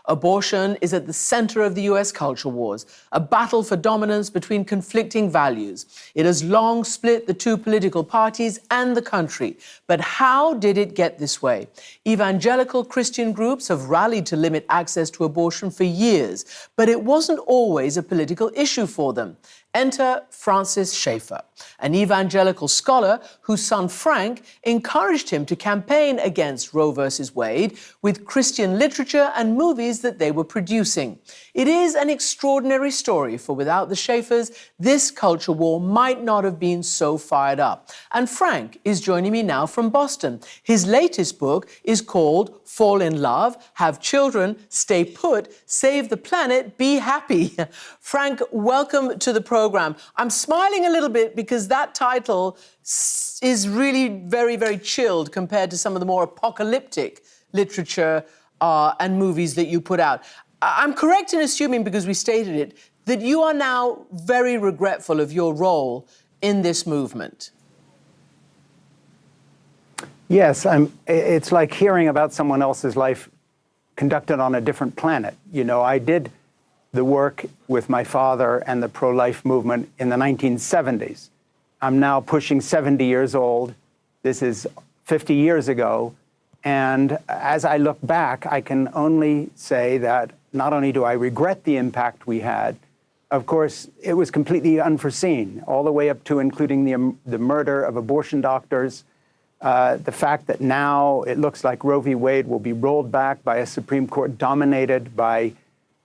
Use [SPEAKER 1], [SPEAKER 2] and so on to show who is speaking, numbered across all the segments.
[SPEAKER 1] Abortion is at the center of the US culture wars, a battle for dominance between conflicting values. It has long split the two political parties and the country. But how did it get this way? Evangelical Christian groups have rallied to limit access to abortion for years, but it wasn't always a political issue for them. Enter Francis Schaeffer, an evangelical scholar whose son Frank encouraged him to campaign against Roe versus Wade with Christian literature and movies that they were producing. It is an extraordinary story, for without the Schaeffers, this culture war might not have been so fired up. And Frank is joining me now from Boston. His latest book is called Fall in Love, Have Children, Stay Put, Save the Planet, Be Happy. Frank, welcome to the program. I'm smiling a little bit because that title is really very, very chilled compared to some of the more apocalyptic literature and movies that you put out. I'm correct in assuming, because we stated it, that you are now very regretful of your role in this movement.
[SPEAKER 2] Yes, it's like hearing about someone else's life conducted on a different planet. You know, I did the work with my father and the pro-life movement in the 1970s. I'm now pushing 70 years old. This is 50 years ago. And as I look back, I can only say that not only do I regret the impact we had, of course, it was completely unforeseen, all the way up to including the murder of abortion doctors, the fact that now it looks like Roe v. Wade will be rolled back by a Supreme Court dominated by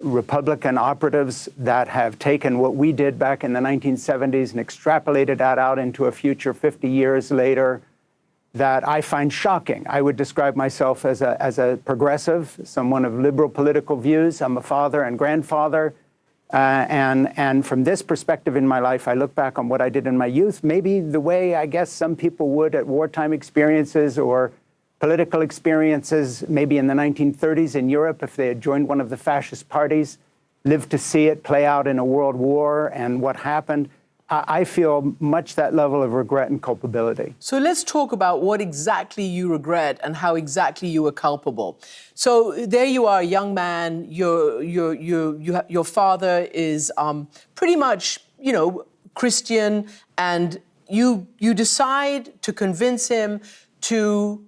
[SPEAKER 2] Republican operatives that have taken what we did back in the 1970s and extrapolated that out into a future 50 years later, that I find shocking. I would describe myself as a progressive, someone of liberal political views. I'm a father and grandfather. And from this perspective in my life, I look back on what I did in my youth, maybe the way I guess some people would at wartime experiences or political experiences, maybe in the 1930s in Europe, if they had joined one of the fascist parties, lived to see it play out in a world war and what happened. I feel much that level of regret and culpability.
[SPEAKER 1] So let's talk about what exactly you regret and how exactly you were culpable. So there you are, a young man. Your father is pretty much, you know, Christian, and you decide to convince him to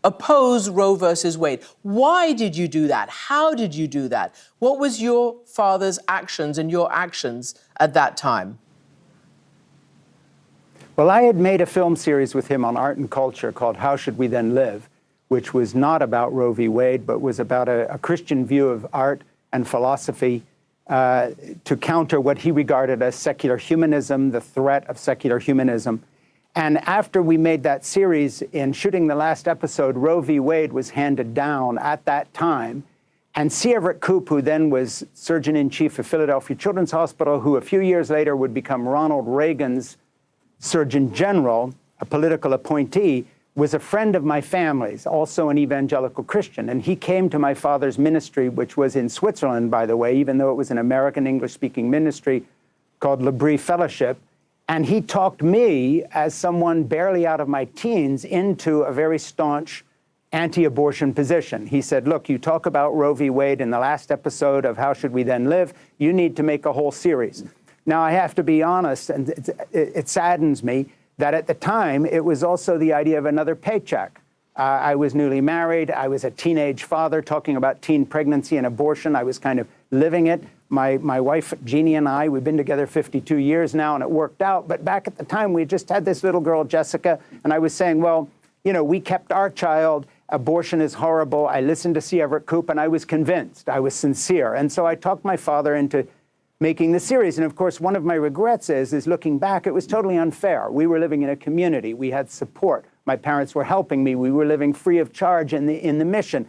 [SPEAKER 1] oppose Roe versus Wade. Why did you do that? How did you do that? What was your father's actions and your actions at that time?
[SPEAKER 2] Well, I had made a film series with him on art and culture called How Should We Then Live, which was not about Roe v. Wade, but was about a Christian view of art and philosophy to counter what he regarded as secular humanism, the threat of secular humanism. And after we made that series, in shooting the last episode, Roe v. Wade was handed down at that time. And C. Everett Koop, who then was Surgeon-in-Chief of Philadelphia Children's Hospital, who a few years later would become Ronald Reagan's Surgeon General, a political appointee, was a friend of my family's, also an evangelical Christian. And he came to my father's ministry, which was in Switzerland, by the way, even though it was an American English-speaking ministry called L'Abri Fellowship. And he talked me, as someone barely out of my teens, into a very staunch anti-abortion position. He said, look, you talk about Roe v. Wade in the last episode of How Should We Then Live? You need to make a whole series. Now, I have to be honest, and it saddens me, that at the time, it was also the idea of another paycheck. I was newly married. I was a teenage father talking about teen pregnancy and abortion. I was kind of living it. My wife, Jeannie, and I, we've been together 52 years now, and it worked out. But back at the time, we just had this little girl, Jessica, and I was saying, well, you know, we kept our child. Abortion is horrible. I listened to C. Everett Koop, and I was convinced. I was sincere. And so I talked my father into making the series. And of course, one of my regrets is looking back, it was totally unfair. We were living in a community. We had support. My parents were helping me. We were living free of charge in the mission.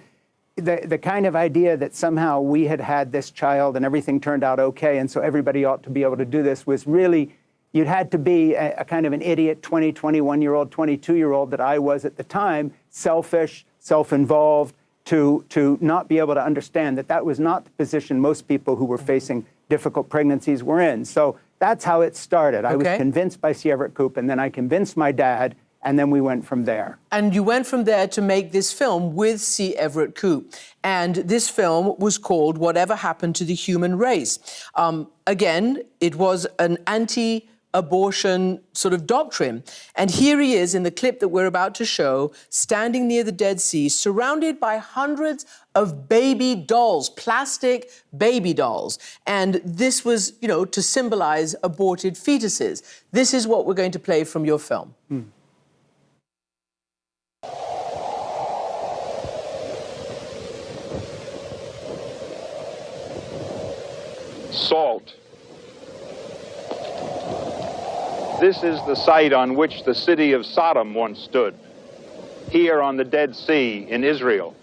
[SPEAKER 2] The kind of idea that somehow we had this child and everything turned out okay, and so everybody ought to be able to do this was really, you'd had to be a kind of an idiot 20, 21-year-old, 22-year-old that I was at the time, selfish, self-involved, to not be able to understand that that was not the position most people who were facing difficult pregnancies were in. So that's how it started. I was convinced by C. Everett Koop, and then I convinced my dad, and then we went from there.
[SPEAKER 1] And you went from there to make this film with C. Everett Koop. And this film was called Whatever Happened to the Human Race. Again, it was an anti-abortion sort of doctrine. And here he is in the clip that we're about to show, standing near the Dead Sea, surrounded by hundreds of baby dolls, plastic baby dolls. And this was, you know, to symbolize aborted fetuses. This is what we're going to play from your film.
[SPEAKER 3] Salt. This is the site on which the city of Sodom once stood, here on the Dead Sea in Israel.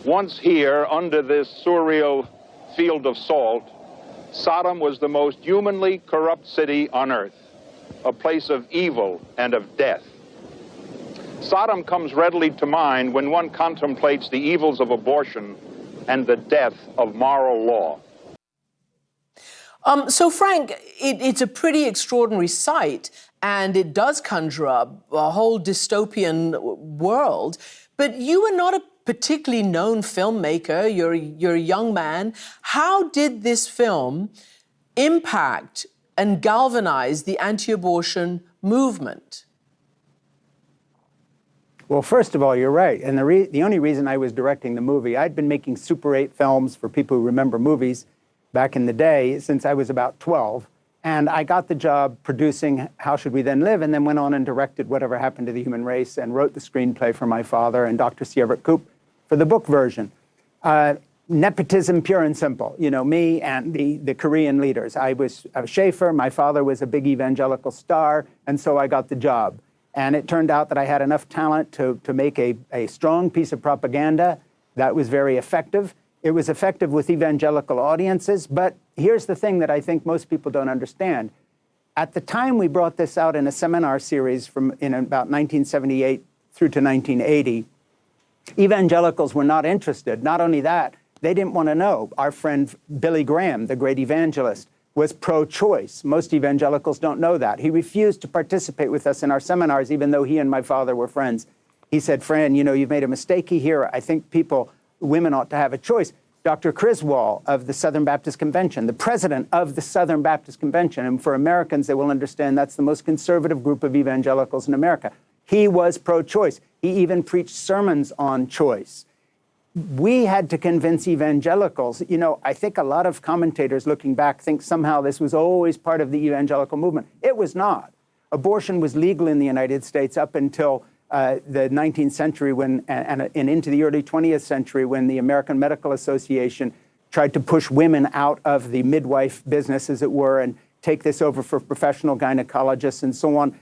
[SPEAKER 3] Once here, under this surreal field of salt, Sodom was the most humanly corrupt city on earth, a place of evil and of death. Sodom comes readily to mind when one contemplates the evils of abortion and the death of moral law.
[SPEAKER 1] So, Frank, it's a pretty extraordinary sight, and it does conjure up a whole dystopian world. But you are not a particularly known filmmaker. You're a young man. How did this film impact and galvanize the anti-abortion movement?
[SPEAKER 2] Well, first of all, you're right. And the only reason I was directing the movie, I'd been making Super 8 films for people who remember movies back in the day since I was about 12. And I got the job producing How Should We Then Live, and then went on and directed Whatever Happened to the Human Race and wrote the screenplay for my father and Dr. C. Everett Koop for the book version. Nepotism, pure and simple. You know, me and the Korean leaders. I was Schaefer, my father was a big evangelical star, and so I got the job. And it turned out that I had enough talent to make a strong piece of propaganda that was very effective. It was effective with evangelical audiences, but here's the thing that I think most people don't understand. At the time we brought this out in a seminar series in about 1978 through to 1980, evangelicals were not interested. Not only that, they didn't want to know. Our friend Billy Graham, the great evangelist, was pro-choice. Most evangelicals don't know that. He refused to participate with us in our seminars, even though he and my father were friends. He said, Fran, you know, you've made a mistake here. I think women ought to have a choice. Dr. Criswell of the Southern Baptist Convention, the president of the Southern Baptist Convention, and for Americans, they will understand that's the most conservative group of evangelicals in America. He was pro-choice. He even preached sermons on choice. We had to convince evangelicals. You know, I think a lot of commentators looking back think somehow this was always part of the evangelical movement. It was not. Abortion was legal in the United States up until the 19th century and into the early 20th century when the American Medical Association tried to push women out of the midwife business, as it were, and take this over for professional gynecologists and so on.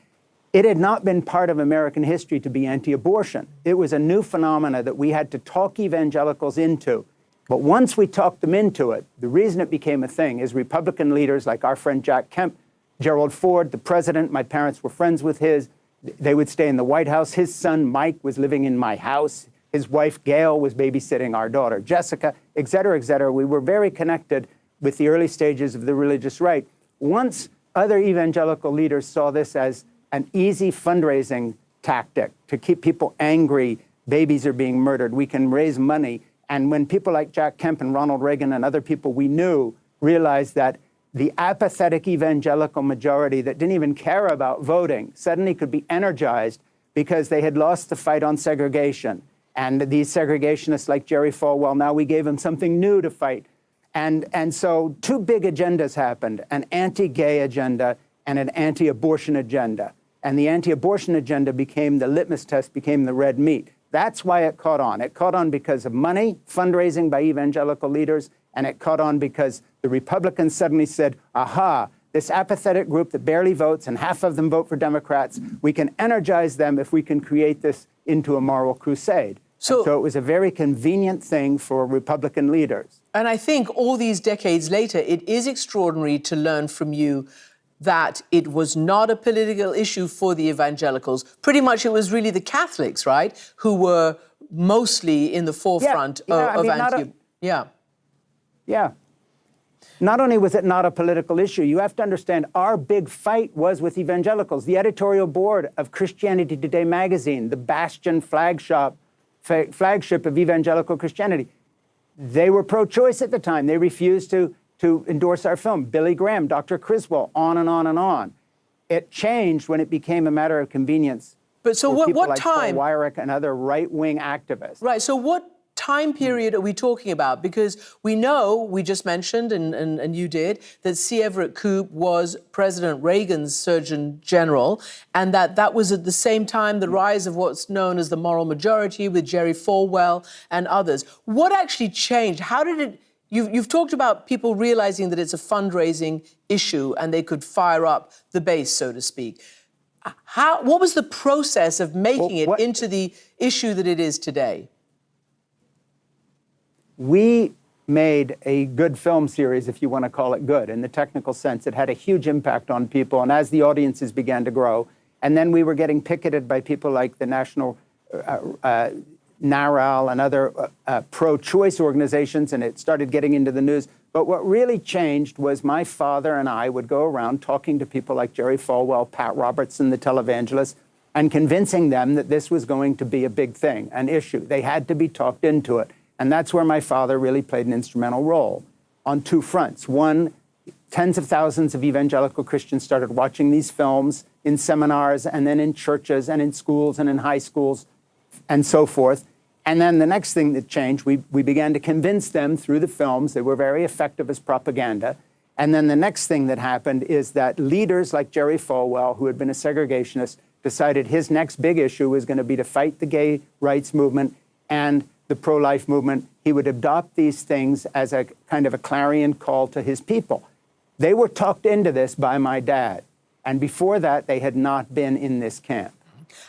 [SPEAKER 2] It had not been part of American history to be anti-abortion. It was a new phenomena that we had to talk evangelicals into. But once we talked them into it, the reason it became a thing is Republican leaders like our friend Jack Kemp, Gerald Ford, the president, my parents were friends with his. They would stay in the White House. His son, Mike, was living in my house. His wife, Gail, was babysitting our daughter, Jessica, et cetera, et cetera. We were very connected with the early stages of the religious right. Once other evangelical leaders saw this as an easy fundraising tactic to keep people angry, babies are being murdered, we can raise money. And when people like Jack Kemp and Ronald Reagan and other people we knew realized that the apathetic evangelical majority that didn't even care about voting suddenly could be energized because they had lost the fight on segregation. And these segregationists like Jerry Falwell, now we gave them something new to fight. And so two big agendas happened, an anti-gay agenda and an anti-abortion agenda. And the anti-abortion agenda became the litmus test, became the red meat. That's why it caught on. It caught on because of money, fundraising by evangelical leaders, and it caught on because the Republicans suddenly said, aha, this apathetic group that barely votes and half of them vote for Democrats, we can energize them if we can create this into a moral crusade. So it was a very convenient thing for Republican leaders.
[SPEAKER 1] And I think all these decades later, it is extraordinary to learn from you that it was not a political issue for the evangelicals. Pretty much it was really the Catholics, right, who were mostly in the forefront of anti...
[SPEAKER 2] Yeah. Not only was it not a political issue, you have to understand our big fight was with evangelicals. The editorial board of Christianity Today magazine, the bastion flagship of evangelical Christianity, they were pro-choice at the time. They refused to endorse our film. Billy Graham, Dr. Criswell, on and on and on. It changed when it became a matter of convenience.
[SPEAKER 1] But so
[SPEAKER 2] for people
[SPEAKER 1] what
[SPEAKER 2] like
[SPEAKER 1] time?
[SPEAKER 2] Paul Weyrich and other right-wing activists.
[SPEAKER 1] Right, so what time period are we talking about? Because we know, we just mentioned, and you did, that C. Everett Koop was President Reagan's Surgeon General, and that was at the same time the rise of what's known as the moral majority with Jerry Falwell and others. What actually changed? How did it... You've talked about people realizing that it's a fundraising issue and they could fire up the base, so to speak. What was the process of making it into the issue that it is today?
[SPEAKER 2] We made a good film series, if you want to call it good, in the technical sense. It had a huge impact on people, and as the audiences began to grow, and then we were getting picketed by people like the National NARAL and other pro-choice organizations, and it started getting into the news. But what really changed was my father and I would go around talking to people like Jerry Falwell, Pat Robertson, the televangelists, and convincing them that this was going to be a big thing, an issue. They had to be talked into it. And that's where my father really played an instrumental role on two fronts. One, tens of thousands of evangelical Christians started watching these films in seminars and then in churches and in schools and in high schools and so forth. And then the next thing that changed, we began to convince them through the films. They were very effective as propaganda. And then the next thing that happened is that leaders like Jerry Falwell, who had been a segregationist, decided his next big issue was going to be to fight the gay rights movement and the pro-life movement. He would adopt these things as a kind of a clarion call to his people. They were talked into this by my dad. And before that, they had not been in this camp.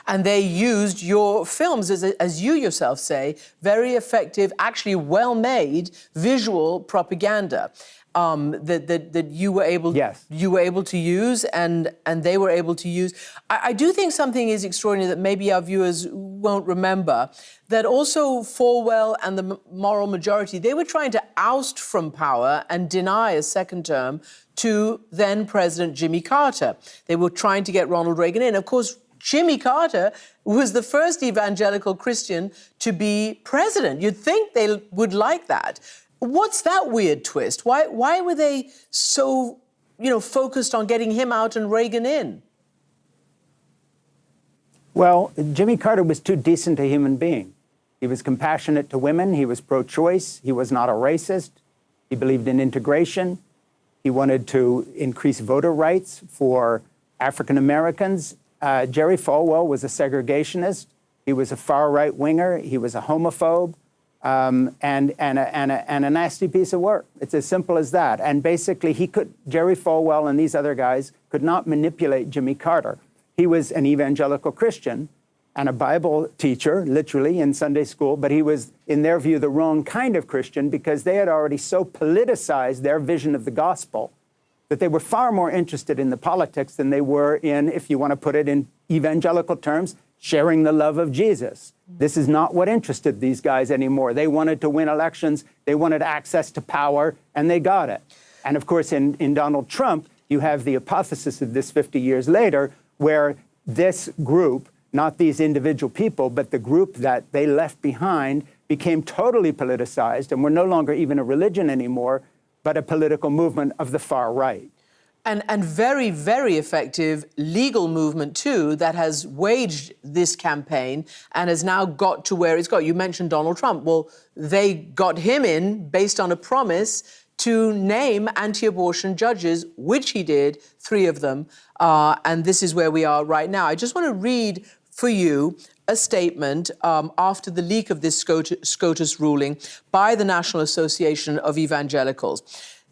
[SPEAKER 1] And they used your films, as you yourself say, very effective, actually well-made visual propaganda that you were able,
[SPEAKER 2] yes,
[SPEAKER 1] you were able to use, and they were able to use. I do think something is extraordinary that maybe our viewers won't remember, that also Falwell and the moral majority, they were trying to oust from power and deny a second term to then President Jimmy Carter. They were trying to get Ronald Reagan in. Of course, Jimmy Carter was the first evangelical Christian to be president. You'd think they would like that. What's that weird twist? Why were they so, focused on getting him out and Reagan in?
[SPEAKER 2] Well, Jimmy Carter was too decent a human being. He was compassionate to women. He was pro-choice. He was not a racist. He believed in integration. He wanted to increase voter rights for African Americans. Jerry Falwell was a segregationist. He was a far-right winger. He was a homophobe. And a nasty piece of work. It's as simple as that. And basically, Jerry Falwell and these other guys could not manipulate Jimmy Carter. He was an evangelical Christian and a Bible teacher, literally, in Sunday school, but he was, in their view, the wrong kind of Christian because they had already so politicized their vision of the gospel that they were far more interested in the politics than they were in, if you want to put it in evangelical terms, sharing the love of Jesus. This is not what interested these guys anymore. They wanted to win elections, they wanted access to power, and they got it. And of course, in Donald Trump, you have the apotheosis of this 50 years later, where this group, not these individual people, but the group that they left behind, became totally politicized and were no longer even a religion anymore, but a political movement of the far right.
[SPEAKER 1] And very, very effective legal movement, too, that has waged this campaign and has now got to where it's got. You mentioned Donald Trump. Well, they got him in based on a promise to name anti-abortion judges, which he did, 3 of them. And this is where we are right now. I just want to read for you a statement after the leak of this SCOTUS ruling by the National Association of Evangelicals.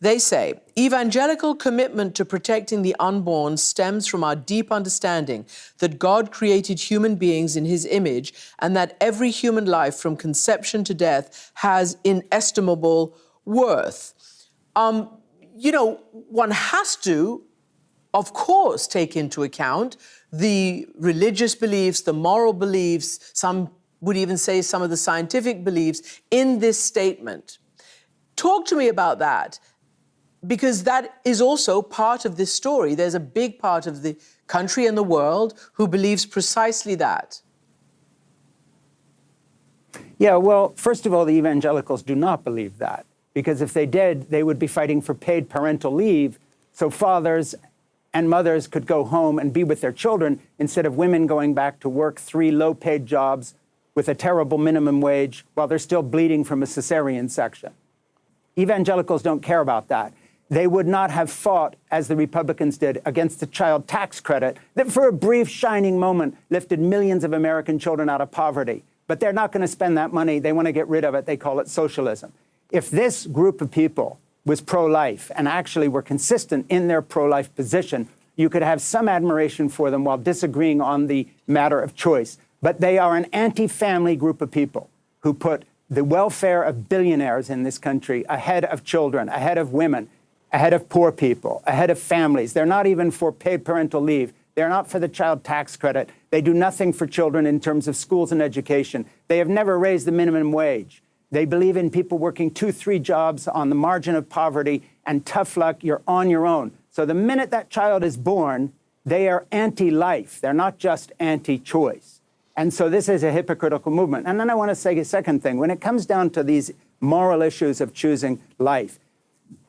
[SPEAKER 1] They say, evangelical commitment to protecting the unborn stems from our deep understanding that God created human beings in his image and that every human life from conception to death has inestimable worth. One has to, of course, take into account the religious beliefs, the moral beliefs, some would even say some of the scientific beliefs in this statement. Talk to me about that. Because that is also part of this story. There's a big part of the country and the world who believes precisely that.
[SPEAKER 2] Yeah, well, first of all, the evangelicals do not believe that, because if they did, they would be fighting for paid parental leave so fathers and mothers could go home and be with their children instead of women going back to work 3 low-paid jobs with a terrible minimum wage while they're still bleeding from a cesarean section. Evangelicals don't care about that. They would not have fought, as the Republicans did, against the child tax credit that for a brief shining moment lifted millions of American children out of poverty. But they're not going to spend that money. They want to get rid of it. They call it socialism. If this group of people was pro-life and actually were consistent in their pro-life position, you could have some admiration for them while disagreeing on the matter of choice. But they are an anti-family group of people who put the welfare of billionaires in this country ahead of children, ahead of women, ahead of poor people, ahead of families. They're not even for paid parental leave. They're not for the child tax credit. They do nothing for children in terms of schools and education. They have never raised the minimum wage. They believe in people working 2-3 jobs on the margin of poverty, and tough luck, you're on your own. So the minute that child is born, they are anti-life. They're not just anti-choice. And so this is a hypocritical movement. And then I want to say a second thing. When it comes down to these moral issues of choosing life,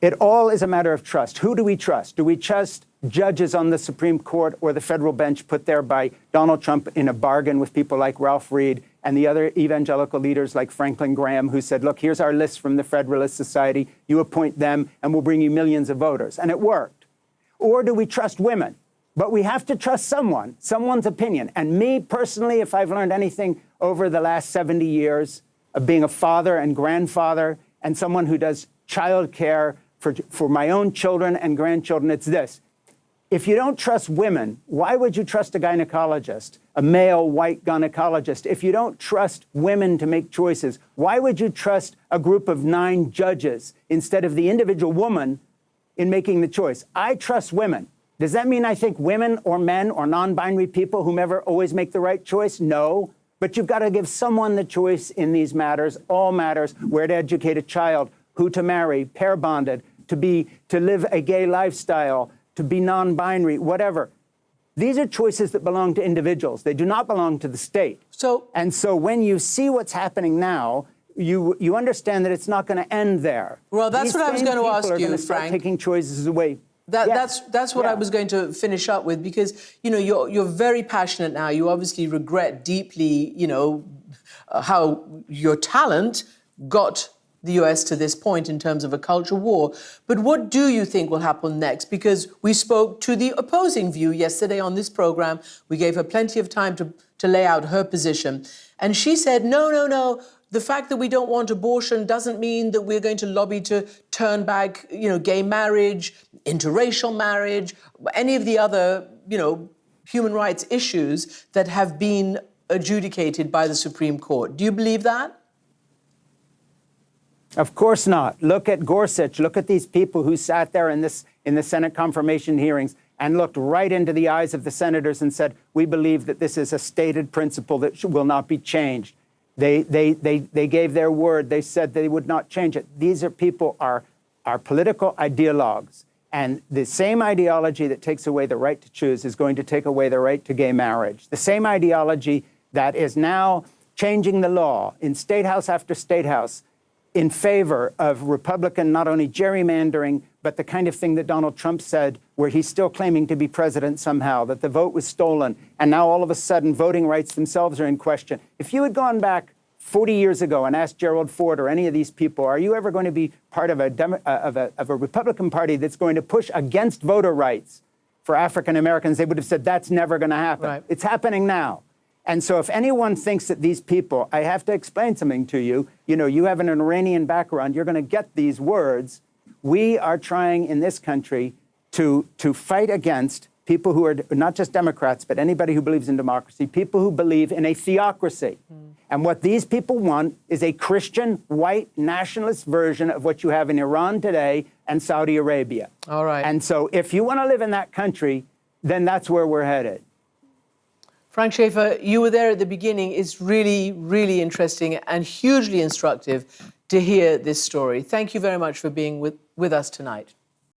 [SPEAKER 2] it all is a matter of trust. Who do we trust? Do we trust judges on the Supreme Court or the federal bench put there by Donald Trump in a bargain with people like Ralph Reed and the other evangelical leaders like Franklin Graham, who said, look, here's our list from the Federalist Society. You appoint them and we'll bring you millions of voters. And it worked. Or do we trust women? But we have to trust someone's opinion. And me personally, if I've learned anything over the last 70 years of being a father and grandfather and someone who does childcare for my own children and grandchildren, it's this. If you don't trust women, why would you trust a gynecologist, a male white gynecologist? If you don't trust women to make choices, why would you trust a group of 9 judges instead of the individual woman in making the choice? I trust women. Does that mean I think women or men or non-binary people, whomever, always make the right choice? No. But you've got to give someone the choice in these matters, all matters, where to educate a child, who to marry, pair bonded, to live a gay lifestyle, to be non-binary, whatever. These are choices that belong to individuals. They do not belong to the state. And so when you see what's happening now, you understand that it's not going to end there.
[SPEAKER 1] Well, that's what I was going to ask you,
[SPEAKER 2] start
[SPEAKER 1] Frank.
[SPEAKER 2] taking choices away.
[SPEAKER 1] That's what I was going to finish up with, because, you know, you're very passionate now. You obviously regret deeply, you know, how your talent got the US to this point in terms of a culture war. But what do you think will happen next? Because we spoke to the opposing view yesterday on this program. We gave her plenty of time to lay out her position. And she said, no. The fact that we don't want abortion doesn't mean that we're going to lobby to turn back, you know, gay marriage, interracial marriage, any of the other, you know, human rights issues that have been adjudicated by the Supreme Court. Do you believe that?
[SPEAKER 2] Of course not. Look at Gorsuch. Look at these people who sat there in the Senate confirmation hearings and looked right into the eyes of the senators and said, we believe that this is a stated principle that will not be changed. They gave their word. They said they would not change it. These are people are political ideologues. And the same ideology that takes away the right to choose is going to take away the right to gay marriage. The same ideology that is now changing the law in state house after state house in favor of Republican, not only gerrymandering, but the kind of thing that Donald Trump said, where he's still claiming to be president somehow, that the vote was stolen, and now all of a sudden voting rights themselves are in question. If you had gone back 40 years ago and asked Gerald Ford or any of these people, are you ever going to be part of a Republican Party that's going to push against voter rights for African Americans, they would have said, that's never going to happen.
[SPEAKER 1] Right.
[SPEAKER 2] It's happening now. And so if anyone thinks that these people, I have to explain something to you. You know, you have an Iranian background, you're going to get these words. We are trying in this country to fight against people who are not just Democrats, but anybody who believes in democracy, people who believe in a theocracy. And what these people want is a Christian, white, nationalist version of what you have in Iran today and Saudi Arabia.
[SPEAKER 1] All right.
[SPEAKER 2] And so if you want to live in that country, then that's where we're headed.
[SPEAKER 1] Frank Schaeffer, you were there at the beginning. It's really, really interesting and hugely instructive to hear this story. Thank you very much for being with us tonight.